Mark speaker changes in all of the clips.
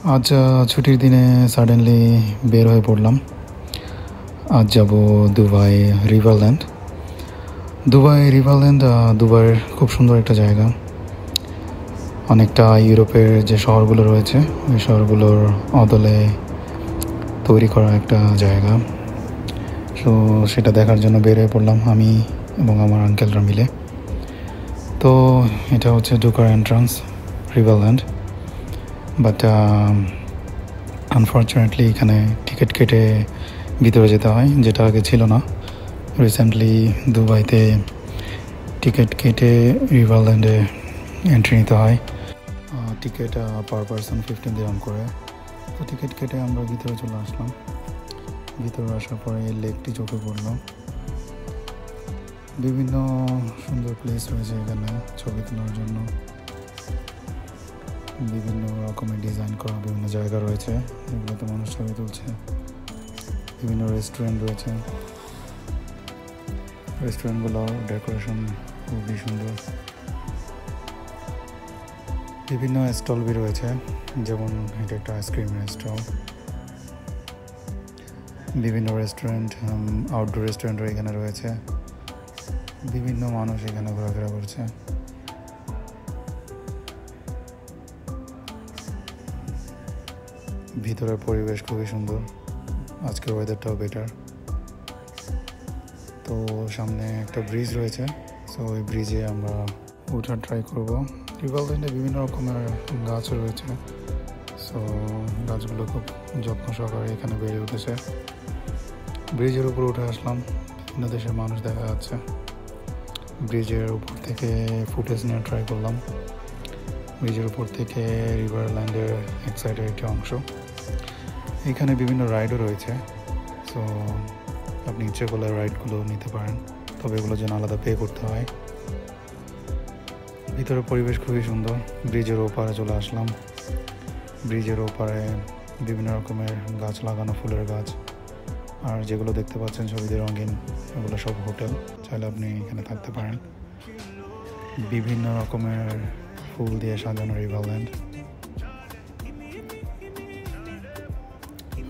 Speaker 1: আজ ছুটির দিনে সাডেনলি বের হয়ে পড়লাম। আজ যাব দুবাই রিভারল্যান্ড। দুবাইয়ের খুব সুন্দর একটা জায়গা। অনেকটা ইউরোপের যে শহরগুলো রয়েছে ওই শহরগুলোর অদলে তৈরি করা একটা জায়গা। সো সেটা দেখার জন্য বের হয়ে পড়লাম আমি এবং আমার আঙ্কেলরা মিলে। তো এটা হচ্ছে ঢোকার এন্ট্রান্স রিভারল্যান্ড, বাট আনফর্চুনেটলি এখানে টিকিট কেটে ভিতরে যেতে হয়, যেটা আগে ছিল না। রিসেন্টলি দুবাইতে টিকিট কেটে রিভারল্যান্ডে এন্ট্রি নিতে হয়। টিকিট পার পারসন 15 দিরহাম করে। তো টিকিট কেটে আমরা ভিতরে চলে আসলাম। ভিতরে আসার পরে লেকটি চোখে পড়লো। বিভিন্ন সুন্দর প্লেস রয়েছে এখানে ছবি তোলার জন্য। বিভিন্ন রকমের ডিজাইন করা বিভিন্ন জায়গা রয়েছে যেগুলোতে মানুষ ছবি তুলছে। বিভিন্ন রেস্টুরেন্ট রয়েছে, রেস্টুরেন্টগুলোর ডেকোরেশন খুবই সুন্দর। বিভিন্ন স্টল বি রয়েছে, যেমন এটা একটা আইসক্রিমের স্টল। বিভিন্ন রেস্টুরেন্ট, আউটডোর রেস্টুরেন্টও এখানে রয়েছে। বিভিন্ন মানুষ এখানে ঘোরাফেরা করছে। ভিতরের পরিবেশ খুবই সুন্দর। আজকের ওয়েদারটাও বেটার। তো সামনে একটা ব্রিজ রয়েছে, সো ওই ব্রিজে আমরা ওঠার ট্রাই করবো। রিভারল্যান্ডে বিভিন্ন রকমের গাছ রয়েছে, সো গাছগুলো খুব যত্ন সহকারে এখানে বেড়ে উঠেছে। ব্রিজের উপর উঠে আসলাম, বিভিন্ন দেশের মানুষ দেখা যাচ্ছে। ব্রিজের উপর থেকে ফুটেজ নেওয়ার ট্রাই করলাম। ব্রিজের উপর থেকে রিভারল্যান্ডের এক সাইডের একটি অংশ। এখানে বিভিন্ন রাইডও রয়েছে, সো আপনি ইচ্ছে করলে রাইডগুলো নিতে পারেন, তবে এগুলোর জন্য আলাদা পে করতে হয়। ভিতরের পরিবেশ খুবই সুন্দর। ব্রিজের ওপারে চলে আসলাম। ব্রিজের ওপারে বিভিন্ন রকমের গাছ লাগানো, ফুলের গাছ। আর যেগুলো দেখতে পাচ্ছেন ছবিতে রঙিন, এগুলো সব হোটেল। চাইলে আপনি এখানে থাকতে পারেন। বিভিন্ন রকমের ফুল দিয়ে সাজানো রিভারল্যান্ড।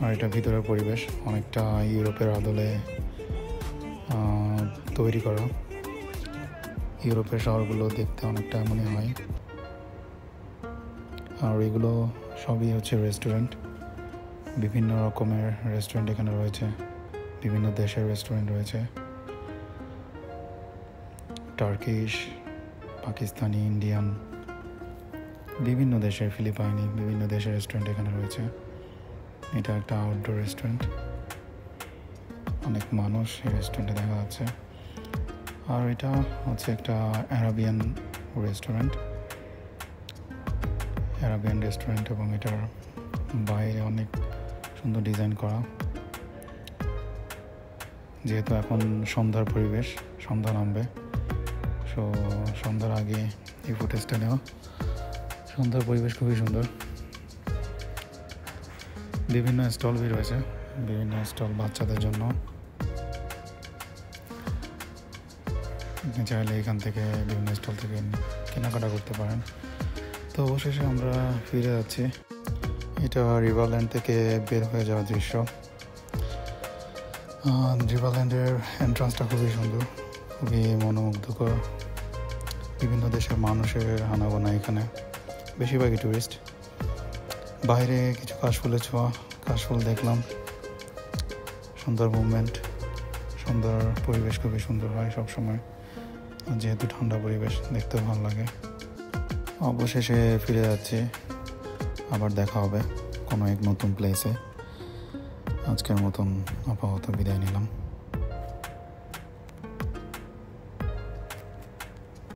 Speaker 1: আর এটা ভিতরের পরিবেশ অনেকটা ইউরোপের আদলে তৈরি করা। ইউরোপের শহরগুলো দেখতে অনেকটা এমনই হয়। আর এগুলো সবই হচ্ছে রেস্টুরেন্ট। বিভিন্ন রকমের রেস্টুরেন্ট এখানে রয়েছে, বিভিন্ন দেশের রেস্টুরেন্ট রয়েছে। টার্কিশ, পাকিস্তানি, ইন্ডিয়ান, বিভিন্ন দেশের, ফিলিপাইনি, বিভিন্ন দেশের রেস্টুরেন্ট এখানে রয়েছে। এটা একটা আউটডোর রেস্টুরেন্ট। অনেক মানুষ এই রেস্টুরেন্টে দেখা যাচ্ছে। আর এটা হচ্ছে একটা অ্যারাবিয়ান রেস্টুরেন্ট এবং এটার বাইরে অনেক সুন্দর ডিজাইন করা। যেহেতু এখন সন্ধ্যার পরিবেশ, সন্ধ্যা নামবে, সো সন্ধ্যার আগে এই ফুটেজটা নেওয়া। সন্ধ্যার পরিবেশ খুবই সুন্দর। বিভিন্ন স্টল বি রয়েছে, বিভিন্ন স্টল বাচ্চাদের জন্য। আপনি চাইলে এখান থেকে বিভিন্ন স্টল থেকে কেনাকাটা করতে পারেন। তো অবশেষে আমরা ফিরে যাচ্ছি। এটা রিভারল্যান্ড থেকে বের হয়ে যাওয়ার দৃশ্য। রিভারল্যান্ডের এন্ট্রান্সটা খুবই সুন্দর, খুবই মনোমুগ্ধকর। বিভিন্ন দেশের মানুষের আনাগোনা এখানে, বেশিরভাগই টুরিস্ট। বাইরে কিছু কাশফুলের ছোঁয়া, কাশফুল দেখলাম। সুন্দর মুভমেন্ট, সুন্দর পরিবেশ, খুবই সুন্দর হয় সবসময়। যেহেতু ঠান্ডা পরিবেশ, দেখতেও ভালো লাগে। অবশেষে ফিরে যাচ্ছি, আবার দেখা হবে কোনো এক নতুন প্লেসে। আজকের মতন আপাতত বিদায় নিলাম।